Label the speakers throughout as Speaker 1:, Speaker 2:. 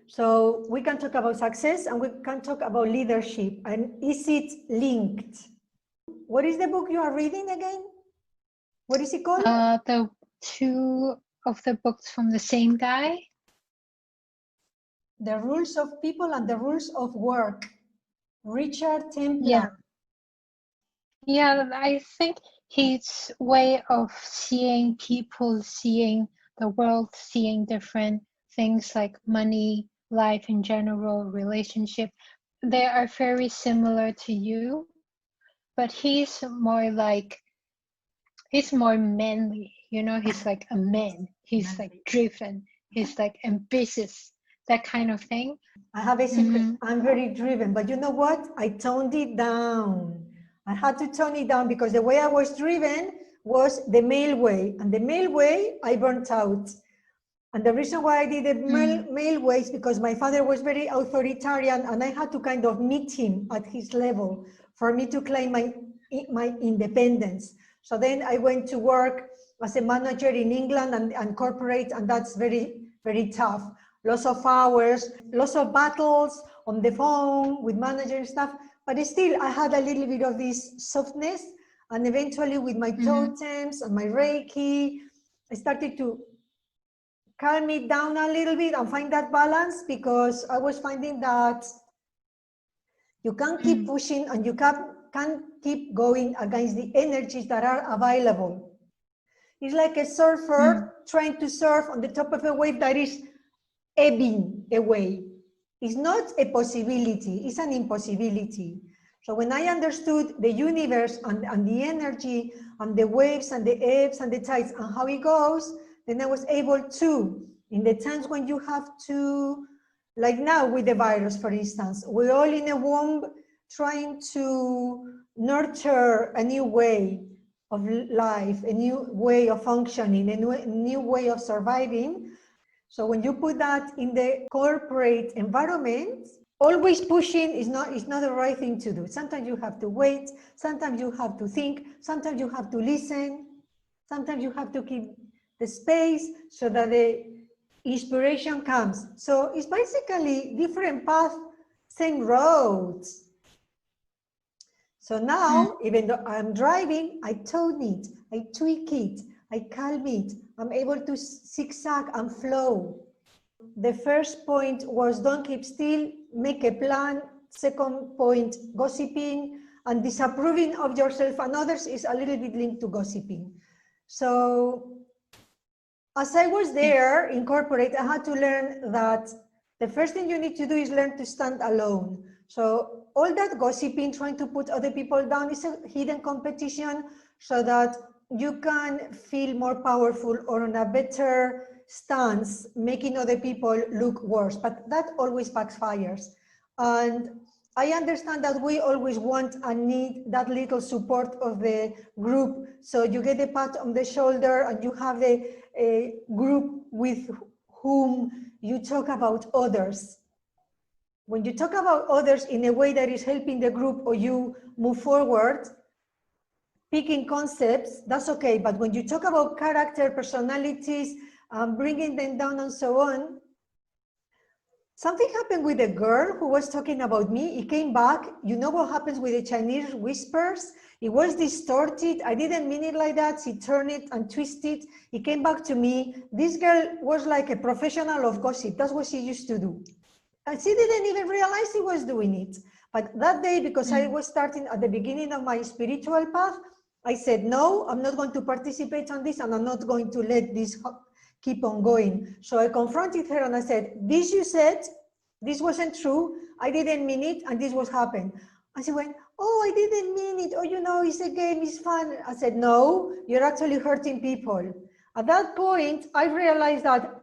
Speaker 1: So we can talk about success and we can talk about leadership. And is it linked? What is the book you are reading again? What is it called?
Speaker 2: The two of the books from the same guy.
Speaker 1: The Rules of People and the Rules of Work. Richard Templar.
Speaker 2: Yeah. Yeah, I think his way of seeing people, seeing the world, seeing different things like money, life in general, relationship, they are very similar to you, but he's more manly, you know, he's like a man, he's like driven, he's like ambitious, that kind of thing.
Speaker 1: I have a secret. I'm very driven, but you know what? I toned it down. I had to tone it down because the way I was driven was the male way, and the male way I burnt out. And the reason why I did the male way is because my father was very authoritarian, and I had to kind of meet him at his level for me to claim my independence. So then I went to work as a manager in England and corporate, and that's very, very tough. Lots of hours, lots of battles on the phone with manager and stuff, but still I had a little bit of this softness, and eventually with my totems and my Reiki, I started to calm it down a little bit and find that balance, because I was finding that you can't keep pushing and you can't keep going against the energies that are available. It's like a surfer trying to surf on the top of a wave that is ebbing away. It's not a possibility, it's an impossibility. So when I understood the universe and the energy and the waves and the ebbs and the tides and how it goes, then I was able to, in the times when you have to, like now with the virus, for instance, we're all in a womb trying to nurture a new way of life, a new way of functioning, a new way of surviving. So when you put that in the corporate environment, always pushing is not the right thing to do. Sometimes you have to wait, sometimes you have to think, sometimes you have to listen, sometimes you have to keep the space so that the inspiration comes. So it's basically different paths, same roads. So now, even though I'm driving, I tone it, I tweak it, I calm it, I'm able to zigzag and flow. The first point was don't keep still, make a plan. Second point, gossiping and disapproving of yourself and others is a little bit linked to gossiping. So as I was there in corporate, I had to learn that the first thing you need to do is learn to stand alone. So all that gossiping, trying to put other people down, is a hidden competition so that you can feel more powerful or on a better stance, making other people look worse. But that always backfires. And I understand that we always want and need that little support of the group. So you get a pat on the shoulder and you have a group with whom you talk about others. When you talk about others in a way that is helping the group or you move forward, picking concepts, that's okay. But when you talk about character, personalities, bringing them down and so on, something happened with a girl who was talking about me. It came back. You know what happens with the Chinese whispers? It was distorted. I didn't mean it like that. She turned it and twisted. It came back to me. This girl was like a professional of gossip. That's what she used to do. And she didn't even realize she was doing it. But that day, because I was starting at the beginning of my spiritual path, I said, no, I'm not going to participate on this, and I'm not going to let this keep on going. So I confronted her and I said, this you said, this wasn't true. I didn't mean it, and this was happened. And she went, oh, I didn't mean it. Oh, you know, it's a game, it's fun. I said, no, you're actually hurting people. At that point, I realized that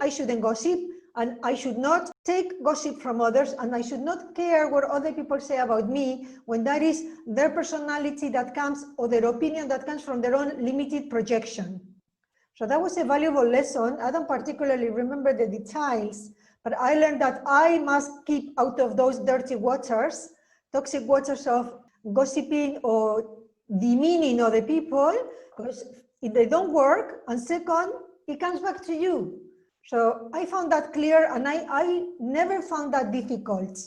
Speaker 1: I shouldn't gossip, and I should not take gossip from others, and I should not care what other people say about me when that is their personality that comes, or their opinion that comes from their own limited projection. So that was a valuable lesson. I don't particularly remember the details, but I learned that I must keep out of those dirty waters, toxic waters of gossiping or demeaning other people, because if they don't work, and second, it comes back to you. So I found that clear, and I never found that difficult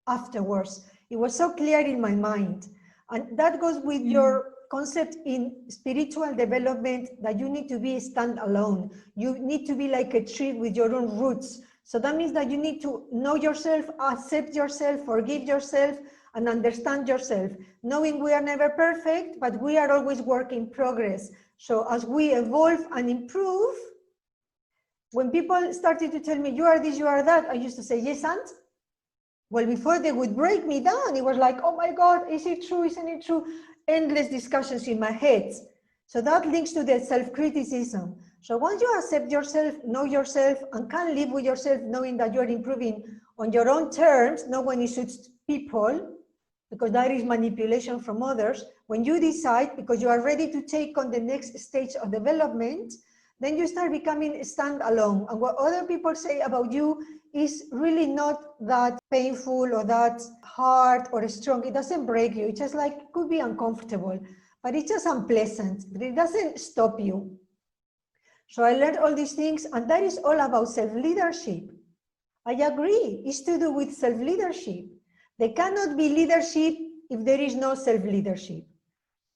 Speaker 1: afterwards. It was so clear in my mind. And that goes with your concept in spiritual development, that you need to be standalone. You need to be like a tree with your own roots. So that means that you need to know yourself, accept yourself, forgive yourself, and understand yourself. Knowing we are never perfect, but we are always work in progress. So as we evolve and improve, when people started to tell me, you are this, you are that, I used to say, yes, and? Well, before they would break me down, it was like, oh my God, is it true, isn't it true? Endless discussions in my head. So that links to the self-criticism. So once you accept yourself, know yourself, and can live with yourself, knowing that you're improving on your own terms, not when it suits people, because that is manipulation from others. When you decide, because you are ready to take on the next stage of development, then you start becoming standalone. And what other people say about you is really not that painful or that hard or strong. It doesn't break you. It just like could be uncomfortable, but it's just unpleasant. But it doesn't stop you. So I learned all these things, and that is all about self-leadership. I agree, it's to do with self-leadership. There cannot be leadership if there is no self-leadership.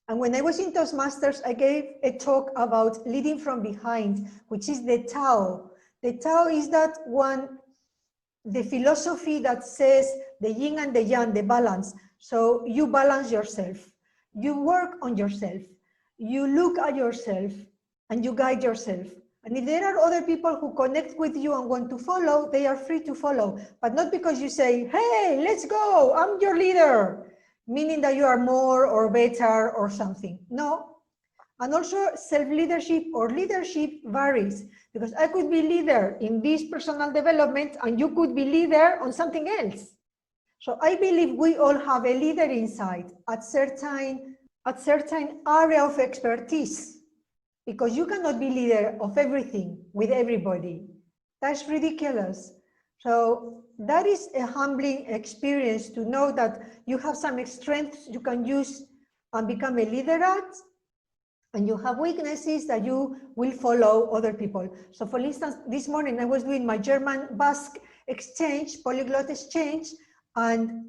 Speaker 1: And when I was in Toastmasters, I gave a talk about leading from behind, which is the Tao. The Tao is that one, the philosophy that says the yin and the yang, the balance. So you balance yourself, you work on yourself, you look at yourself, and you guide yourself. And if there are other people who connect with you and want to follow, they are free to follow. But not because you say, hey, let's go, I'm your leader, meaning that you are more or better or something. No. And also self-leadership or leadership varies, because I could be leader in this personal development and you could be leader on something else. So I believe we all have a leader inside at certain area of expertise, because you cannot be leader of everything with everybody. That's ridiculous. So that is a humbling experience to know that you have some strengths you can use and become a leader at, and you have weaknesses that you will follow other people. So for instance, this morning I was doing my German-Basque exchange, polyglot exchange, and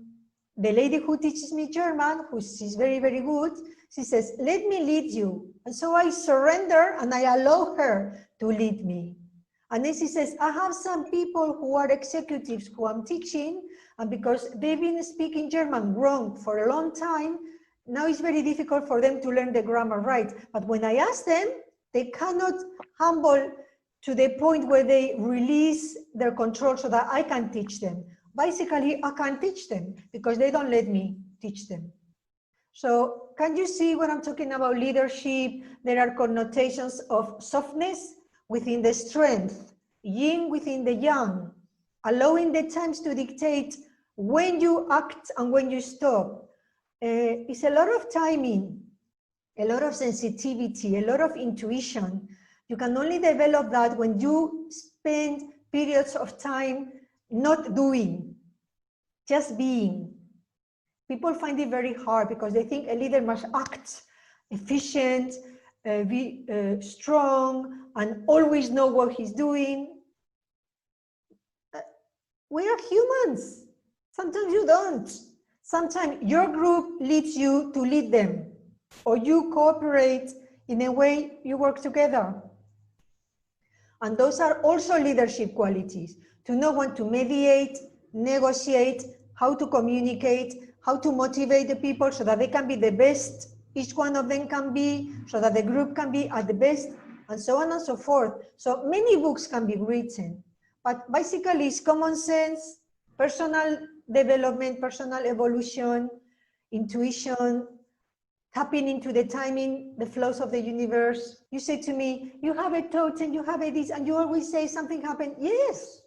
Speaker 1: the lady who teaches me German, she's very, very good, she says, let me lead you. And so I surrender and I allow her to lead me. And then she says, I have some people who are executives who I'm teaching, and because they've been speaking German wrong for a long time, now it's very difficult for them to learn the grammar right. But when I ask them, they cannot humble to the point where they release their control so that I can teach them. Basically, I can't teach them because they don't let me teach them. So can you see when I'm talking about leadership, there are connotations of softness within the strength, yin within the yang, allowing the times to dictate when you act and when you stop. It's a lot of timing, a lot of sensitivity, a lot of intuition. You can only develop that when you spend periods of time not doing, just being. People find it very hard because they think a leader must act efficient, be strong, and always know what he's doing. We are humans. Sometimes you don't. Sometimes your group leads you to lead them, or you cooperate in a way you work together. And those are also leadership qualities, to know when to mediate, negotiate, how to communicate, how to motivate the people so that they can be the best each one of them can be, so that the group can be at the best, and so on and so forth. So many books can be written, but basically it's common sense, personal development, personal evolution, intuition, tapping into the timing, the flows of the universe. You say to me, you have a totem, you have a this, and you always say something happened. Yes,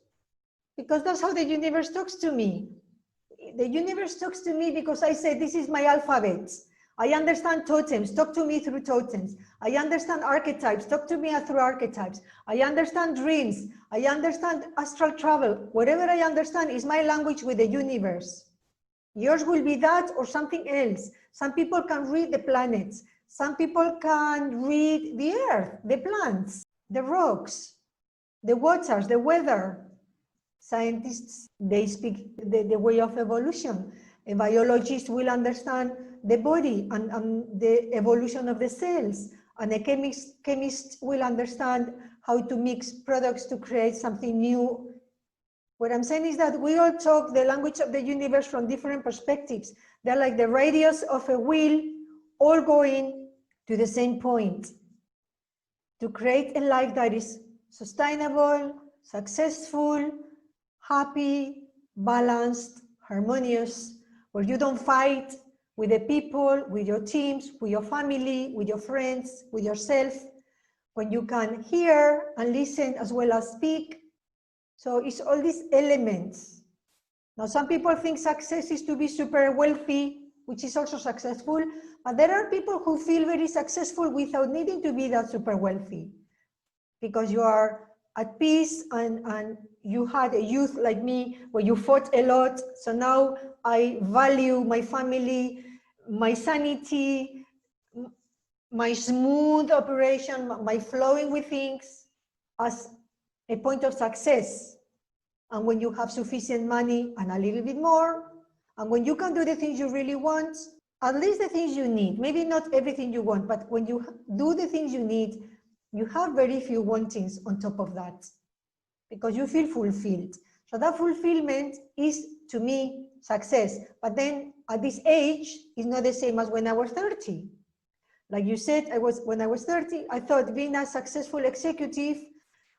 Speaker 1: because that's how the universe talks to me. The universe talks to me because I say, this is my alphabet. I understand totems, talk to me through totems. I understand archetypes, talk to me through archetypes. I understand dreams, I understand astral travel. Whatever I understand is my language with the universe. Yours will be that or something else. Some people can read the planets. Some people can read the earth, the plants, the rocks. the waters, the weather. Scientists, they speak the way of evolution. A biologist will understand the body and the evolution of the cells. And a chemist will understand how to mix products to create something new. What I'm saying is that we all talk the language of the universe from different perspectives. They're like the radius of a wheel, all going to the same point, to create a life that is sustainable, successful, happy, balanced, harmonious, where you don't fight with the people, with your teams, with your family, with your friends, with yourself, when you can hear and listen as well as speak. So it's all these elements. Now, some people think success is to be super wealthy, which is also successful, but there are people who feel very successful without needing to be that super wealthy, because you are at peace and you had a youth like me where you fought a lot. So now I value my family, my sanity, my smooth operation, my flowing with things as a point of success. And when you have sufficient money and a little bit more, and when you can do the things you really want, at least the things you need, maybe not everything you want, but when you do the things you need, you have very few wantings on top of that, because you feel fulfilled. So that fulfillment is, to me, success. But then at this age, it's not the same as when I was 30. Like you said, when I was 30, I thought being a successful executive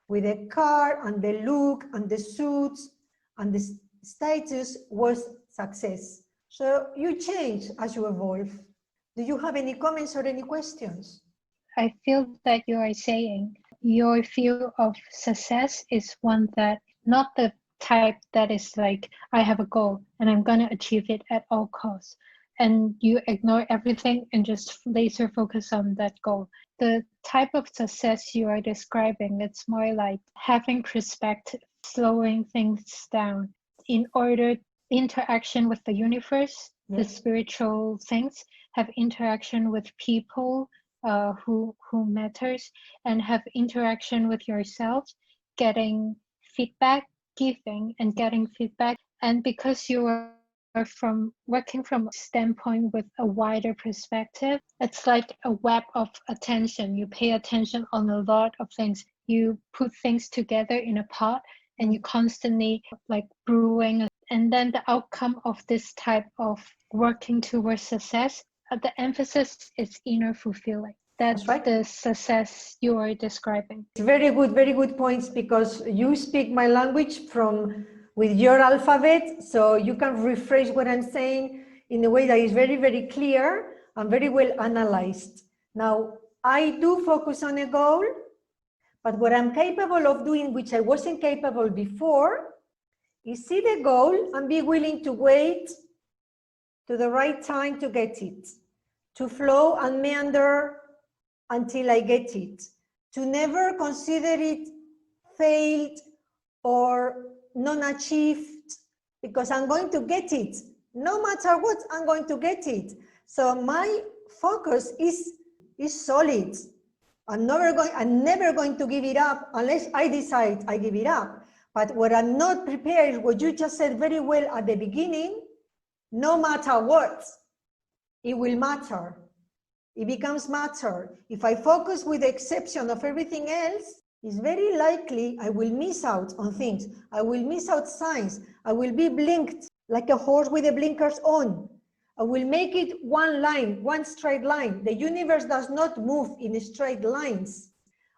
Speaker 1: with a car and the look and the suits and the status was success. So you change as you evolve. Do you have any comments or any questions?
Speaker 2: I feel that you are saying your view of success is one that, not the type that is like, I have a goal and I'm going to achieve it at all costs, and you ignore everything and just laser focus on that goal. The type of success you are describing, it's more like having perspective, slowing things down in order interaction with the universe, the spiritual things, have interaction with people who matters, and have interaction with yourself, getting feedback, giving and getting feedback. And because you are working from a standpoint with a wider perspective, it's like a web of attention. You pay attention on a lot of things. You put things together in a pot and you constantly like brewing. And then the outcome of this type of working towards success, the emphasis is inner fulfilling. That's right. The success you are describing.
Speaker 1: Very good points, because you speak my language with your alphabet, so you can rephrase what I'm saying in a way that is very clear and very well analyzed. Now, I do focus on a goal, but what I'm capable of doing, which I wasn't capable before, is see the goal and be willing to wait to the right time to get it, to flow and meander until I get it, to never consider it failed or non-achieved, because I'm going to get it. No matter what, I'm going to get it. So my focus is solid. I'm never going to give it up unless I decide I give it up. But what I'm not prepared is what you just said very well at the beginning. No matter what, it will matter. It becomes matter. If I focus with the exception of everything else, it's very likely I will miss out on things. I will miss out signs. I will be blinked like a horse with the blinkers on. I will make it one line, one straight line. The universe does not move in straight lines.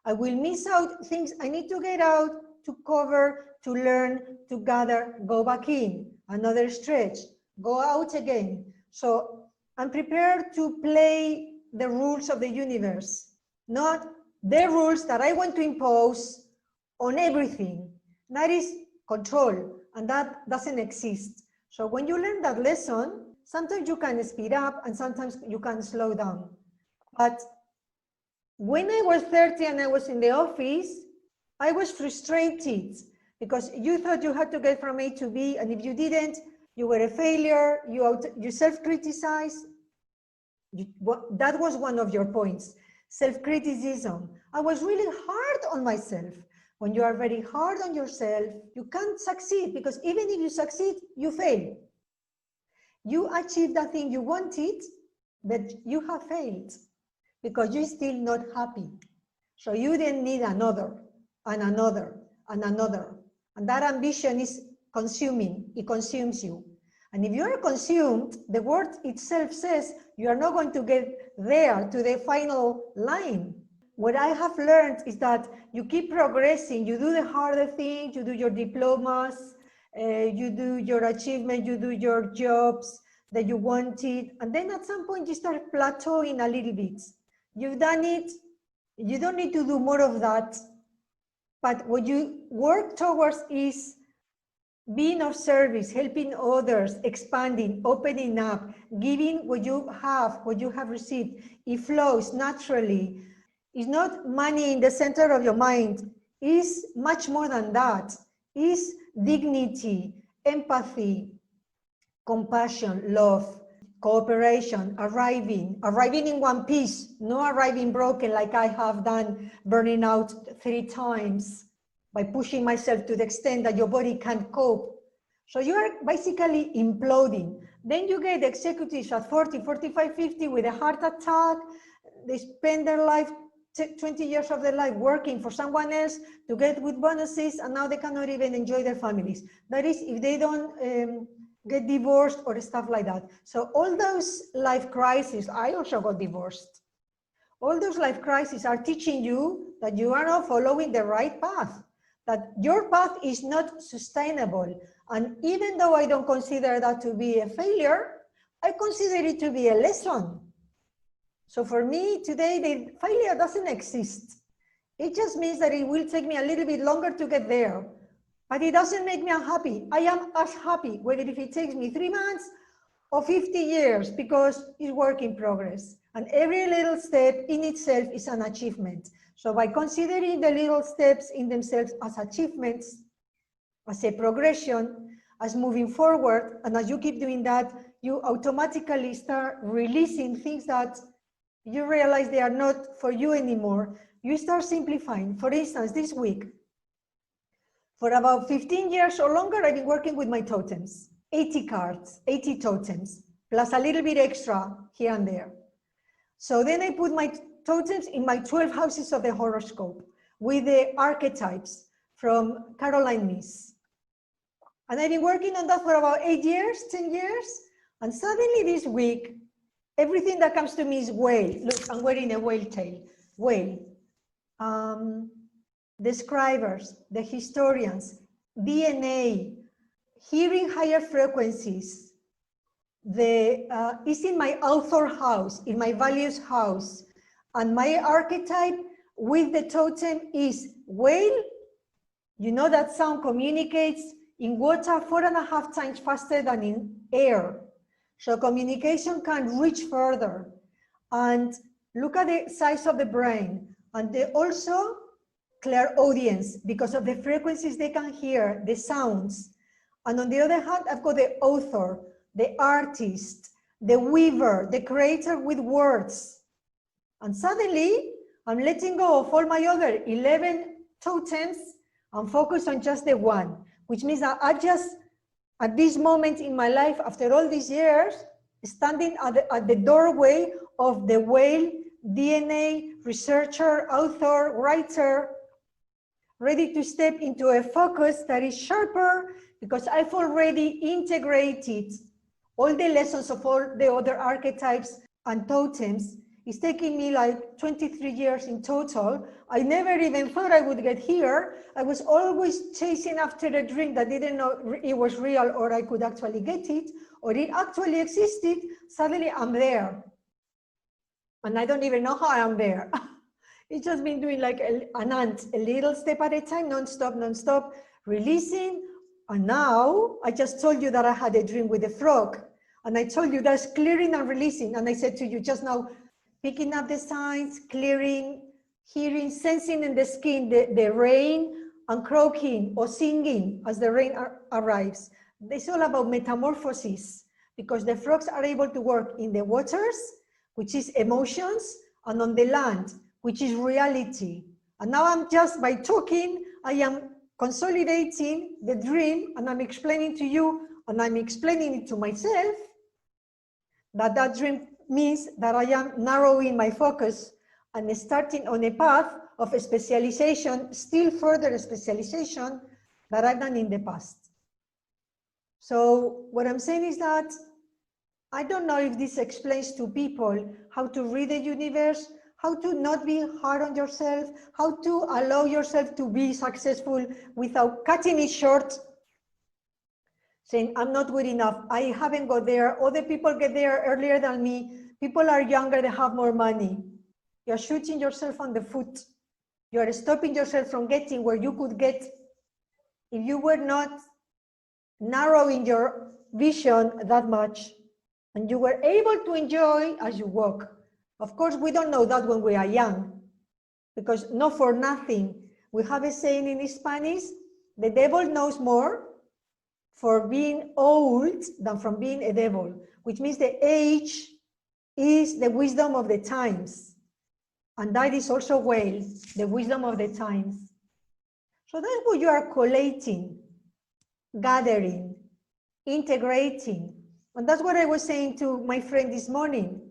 Speaker 1: I will miss out things I need to get out, to cover, to learn, to gather, go back in, another stretch, go out again. So I'm prepared to play the rules of the universe, not the rules that I want to impose on everything. That is control, and that doesn't exist. So when you learn that lesson, sometimes you can speed up and sometimes you can slow down. But when I was 30 and I was in the office, I was frustrated because you thought you had to get from A to B, and if you didn't, you were a failure, you self-criticize. That was one of your points, self-criticism. I was really hard on myself. when you are very hard on yourself, you can't succeed, because even if you succeed, you fail. You achieved that thing you wanted, but you have failed because you're still not happy. So you then need another, and another, and another. And that ambition is consuming, it consumes you. And if you are consumed, the word itself says you are not going to get there to the final line. What I have learned is that you keep progressing, you do the harder things, you do your diplomas, you do your achievement, you do your jobs that you wanted, and then at some point you start plateauing a little bit. You've done it, you don't need to do more of that, but what you work towards is being of service, helping others, expanding, opening up, giving what you have received. It flows naturally. It's not money in the center of your mind. It's much more than that. It's dignity, empathy, compassion, love, cooperation, arriving in one piece, no arriving broken like I have done, burning out 3 times by pushing myself to the extent that your body can't cope. So you are basically imploding. Then you get executives at 40, 45, 50 with a heart attack. They spend their life, 20 years of their life working for someone else to get good bonuses, and now they cannot even enjoy their families. That is, if they don't get divorced or stuff like that. So all those life crises, I also got divorced. All those life crises are teaching you that you are not following the right path, that your path is not sustainable. And even though I don't consider that to be a failure, I consider it to be a lesson. So for me today, the failure doesn't exist. It just means that it will take me a little bit longer to get there, but it doesn't make me unhappy. I am as happy whether if it takes me 3 months or 50 years, because it's work in progress. And every little step in itself is an achievement. So by considering the little steps in themselves as achievements, as a progression, as moving forward, and as you keep doing that, you automatically start releasing things that you realize they are not for you anymore. You start simplifying. For instance, this week, for about 15 years or longer, I've been working with my totems, 80 cards, 80 totems, plus a little bit extra here and there. So then I put my totems in my 12 houses of the horoscope with the archetypes from Caroline Myss. And I've been working on that for about 8 years, 10 years. And suddenly this week, everything that comes to me is whale. Look, I'm wearing a whale tail, whale. The scribers, the historians, DNA, hearing higher frequencies, is in my author house, in my values house. And my archetype with the totem is whale. You know that sound communicates in water 4.5 times faster than in air. So communication can reach further. And look at the size of the brain. And they also clairaudience, because of the frequencies they can hear, the sounds. And on the other hand, I've got the author, the artist, the weaver, the creator with words. And suddenly, I'm letting go of all my other 11 totems and focus on just the one, which means that I just, at this moment in my life, after all these years, standing at the doorway of the whale, DNA, researcher, author, writer, ready to step into a focus that is sharper, because I've already integrated all the lessons of all the other archetypes and totems. It's taking me like 23 years in total. I never even thought I would get here. I was always chasing after a dream that didn't know it was real, or I could actually get it, or it actually existed. Suddenly I'm there. And I don't even know how I'm there. It's just been doing like an ant, a little step at a time, non-stop, releasing. And now I just told you that I had a dream with a frog. And I told you that's clearing and releasing. And I said to you just now, picking up the signs, clearing, hearing, sensing in the skin, the rain, and croaking or singing as the rain arrives. It's all about metamorphosis, because the frogs are able to work in the waters, which is emotions, and on the land, which is reality. And now I'm just, by talking, I am consolidating the dream, and I'm explaining to you, and I'm explaining it to myself, that that dream means that I am narrowing my focus and starting on a path of a specialization, still further specialization that I've done in the past. So what I'm saying is that I don't know if this explains to people how to read the universe, how to not be hard on yourself, how to allow yourself to be successful without cutting it short, saying, I'm not good enough, I haven't got there, other people get there earlier than me, people are younger, they have more money. You're shooting yourself on the foot. You're stopping yourself from getting where you could get if you were not narrowing your vision that much and you were able to enjoy as you walk. Of course, we don't know that when we are young, because not for nothing. We have a saying in Spanish, the devil knows more for being old than from being a devil, which means the age is the wisdom of the times. And that is also well, the wisdom of the times. So that's what you are collating, gathering, integrating. And that's what I was saying to my friend this morning.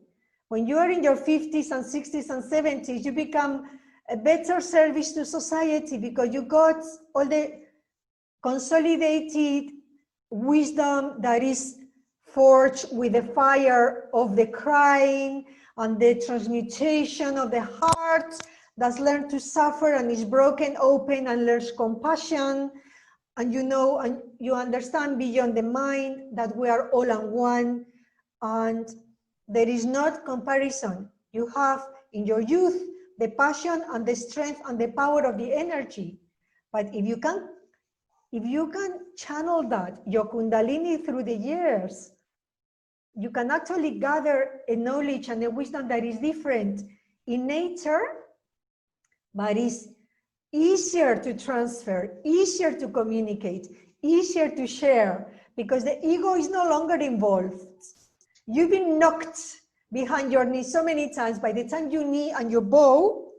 Speaker 1: When you are in your 50s and 60s and 70s, you become a better service to society because you got all the consolidated wisdom that is forged with the fire of the crying and the transmutation of the heart that's learned to suffer and is broken open and learns compassion. And you know, and you understand beyond the mind that we are all on one, and there is not comparison. You have in your youth the passion and the strength and the power of the energy. But if you can channel that, your Kundalini through the years, you can actually gather a knowledge and a wisdom that is different in nature, but is easier to transfer, easier to communicate, easier to share, because the ego is no longer involved. You've been knocked behind your knee so many times. By the time you knee and you bow,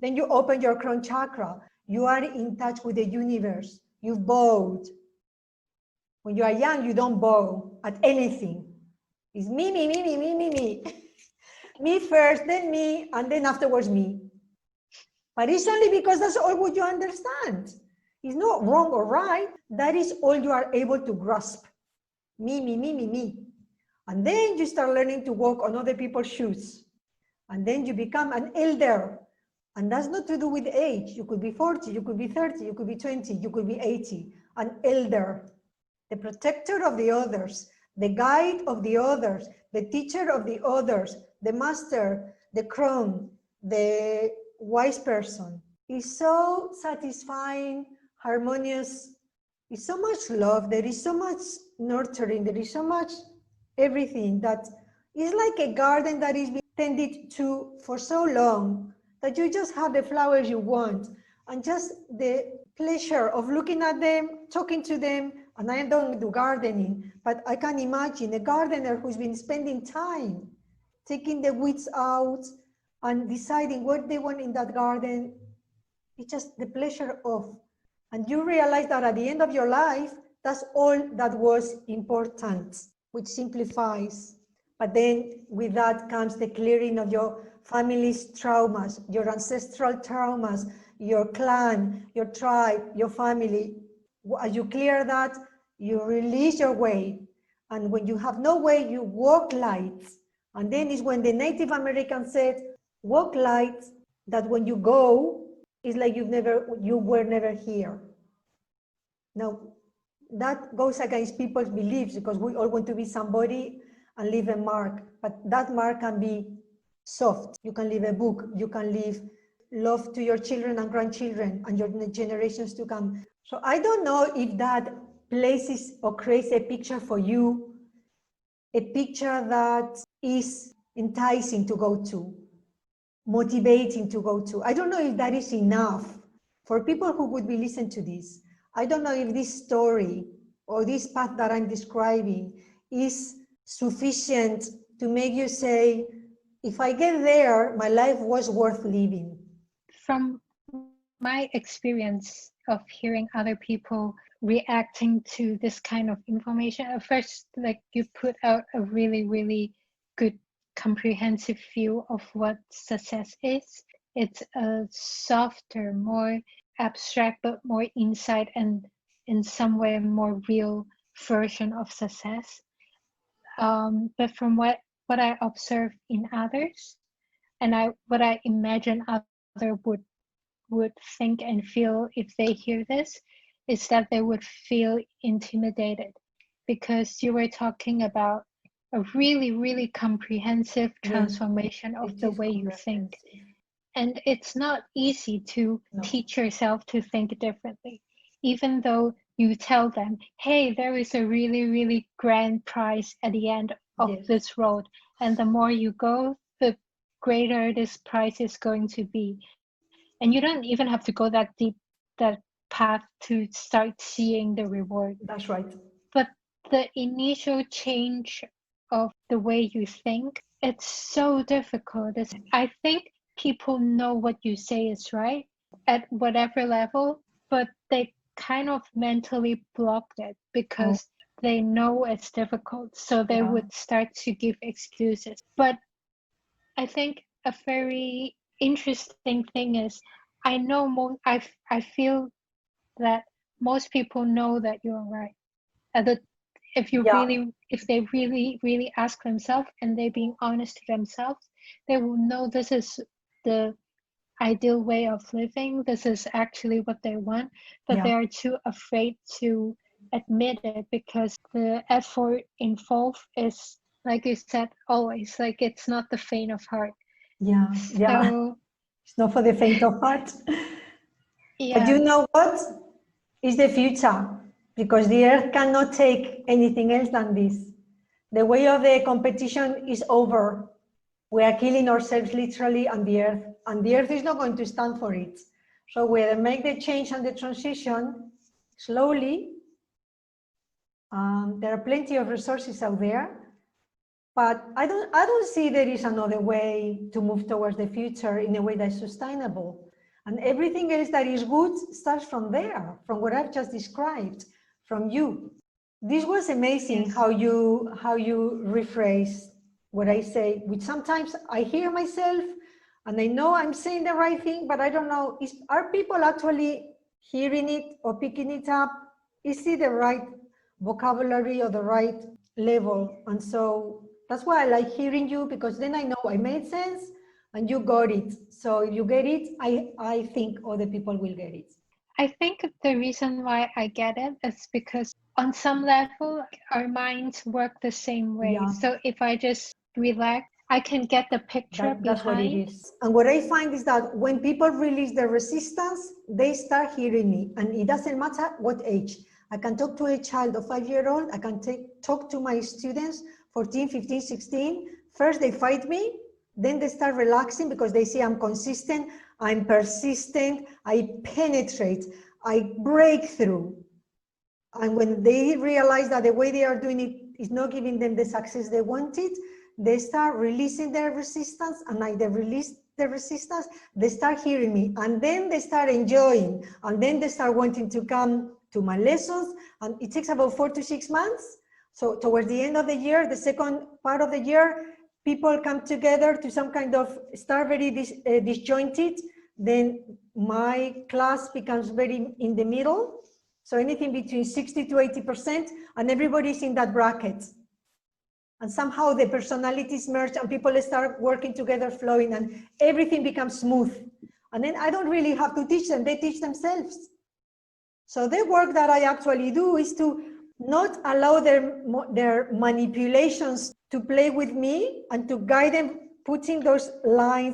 Speaker 1: then you open your crown chakra. You are in touch with the universe. You've bowed. When you are young, you don't bow at anything. It's me, me, me, me, me, me, me. Me first, then me, and then afterwards me. But it's only because that's all what you understand. It's not wrong or right. That is all you are able to grasp. Me, me, me, me, me. And then you start learning to walk on other people's shoes. And then you become an elder. And that's not to do with age. You could be 40, you could be 30, you could be 20, you could be 80. An elder, the protector of the others, the guide of the others, the teacher of the others, the master, the crone, the wise person. Is so satisfying, harmonious. It's so much love. There is so much nurturing. There is so much everything that is like a garden that is being tended to for so long that you just have the flowers you want and just the pleasure of looking at them, talking to them. And I don't do gardening, but I can imagine a gardener who's been spending time taking the weeds out and deciding what they want in that garden. It's just the pleasure of, and you realize that at the end of your life, that's all that was important, which simplifies. But then with that comes the clearing of your family's traumas, your ancestral traumas, your clan, your tribe, your family. As you clear that, you release your weight. And when you have no weight, you walk light. And then is when the Native American said, walk light, that when you go, it's like you were never here. Now, that goes against people's beliefs because we all want to be somebody and leave a mark, but that mark can be soft. You can leave a book, you can leave love to your children and grandchildren and your generations to come. So I don't know if that places or creates a picture for you, a picture that is enticing to go to, motivating to go to. I don't know if that is enough for people who would be listening to this. I don't know if this story or this path that I'm describing is sufficient to make you say, if I get there, my life was worth living.
Speaker 2: From my experience of hearing other people reacting to this kind of information, at first, like, you put out a really, really good comprehensive view of what success is. It's a softer, more abstract, but more insight, and in some way more real version of success. But from what I observe in others, and what I imagine other would think and feel if they hear this, is that they would feel intimidated, because you were talking about a really, really comprehensive transformation of the way you think. And it's not easy to teach yourself to think differently, even though you tell them, hey, there is a really, really grand prize at the end of this road. And the more you go, the greater this prize is going to be. And you don't even have to go that deep, that path, to start seeing the reward.
Speaker 1: That's right.
Speaker 2: But the initial change of the way you think, it's so difficult. I think people know what you say is right at whatever level, but they kind of mentally blocked it because they know it's difficult. So they would start to give excuses. But I think a very interesting thing is, I know I feel that most people know that you're right. That if they really ask themselves and they're being honest to themselves, they will know this is the ideal way of living. This is actually what they want, but they are too afraid to admit it because the effort involved is, like you said, always like it's not the faint of heart. So,
Speaker 1: it's not for the faint of heart. But you know what? It's the future, because the earth cannot take anything else than this. The way of the competition is over. We are killing ourselves literally, and the earth is not going to stand for it. So we make the change and the transition slowly. There are plenty of resources out there, but I don't see there is another way to move towards the future in a way that's sustainable. And everything else that is good starts from there, from what I've just described, from you. This was amazing how you rephrase what I say, which sometimes I hear myself and I know I'm saying the right thing, but I don't know, are people actually hearing it or picking it up? Is it the right vocabulary or the right level? And so that's why I like hearing you, because then I know I made sense and you got it. So if you get it, I think other people will get it.
Speaker 2: I think the reason why I get it is because on some level, our minds work the same way. So if I just relax, I can get the picture behind.
Speaker 1: That's what it is. And what I find is that when people release their resistance, they start hearing me. And it doesn't matter what age. I can talk to a child of 5-year-old. I can talk to my students, 14, 15, 16. First, they fight me. Then they start relaxing because they see I'm consistent, I'm persistent, I penetrate, I break through. And when they realize that the way they are doing it is not giving them the success they wanted, they start releasing their resistance, and like they release the resistance, they start hearing me, and then they start enjoying, and then they start wanting to come to my lessons, and it takes about 4 to 6 months. So towards the end of the year, the second part of the year, people come together to some kind of start very disjointed. Then my class becomes very in the middle. So anything between 60 to 80%, and everybody's in that bracket. And somehow the personalities merge and people start working together, flowing, and everything becomes smooth. And then I don't really have to teach them, they teach themselves. So the work that I actually do is to not allow their manipulations to play with me, and to guide them, putting those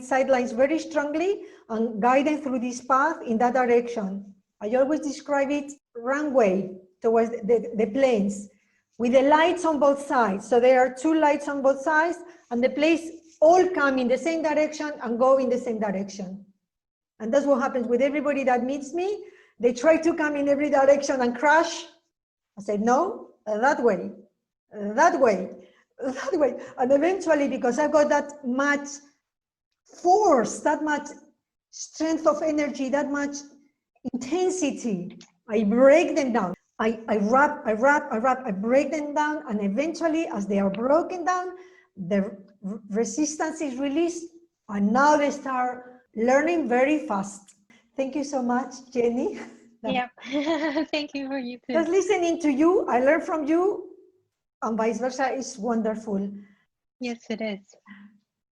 Speaker 1: sidelines very strongly and guide them through this path in that direction. I always describe it runway towards the planes with the lights on both sides. So there are 2 lights on both sides, and the planes all come in the same direction and go in the same direction. And that's what happens with everybody that meets me. They try to come in every direction and crash. I said, no, that way, that way, that way. And eventually, because I've got that much force, that much strength of energy, that much intensity, I break them down. I wrap, I break them down, and eventually, as they are broken down, the resistance is released, and now they start learning very fast. Thank you so much, Jenni.
Speaker 2: Yeah. Thank you for you too.
Speaker 1: Just listening to you, I learn from you, and vice versa is wonderful.
Speaker 2: Yes, it is.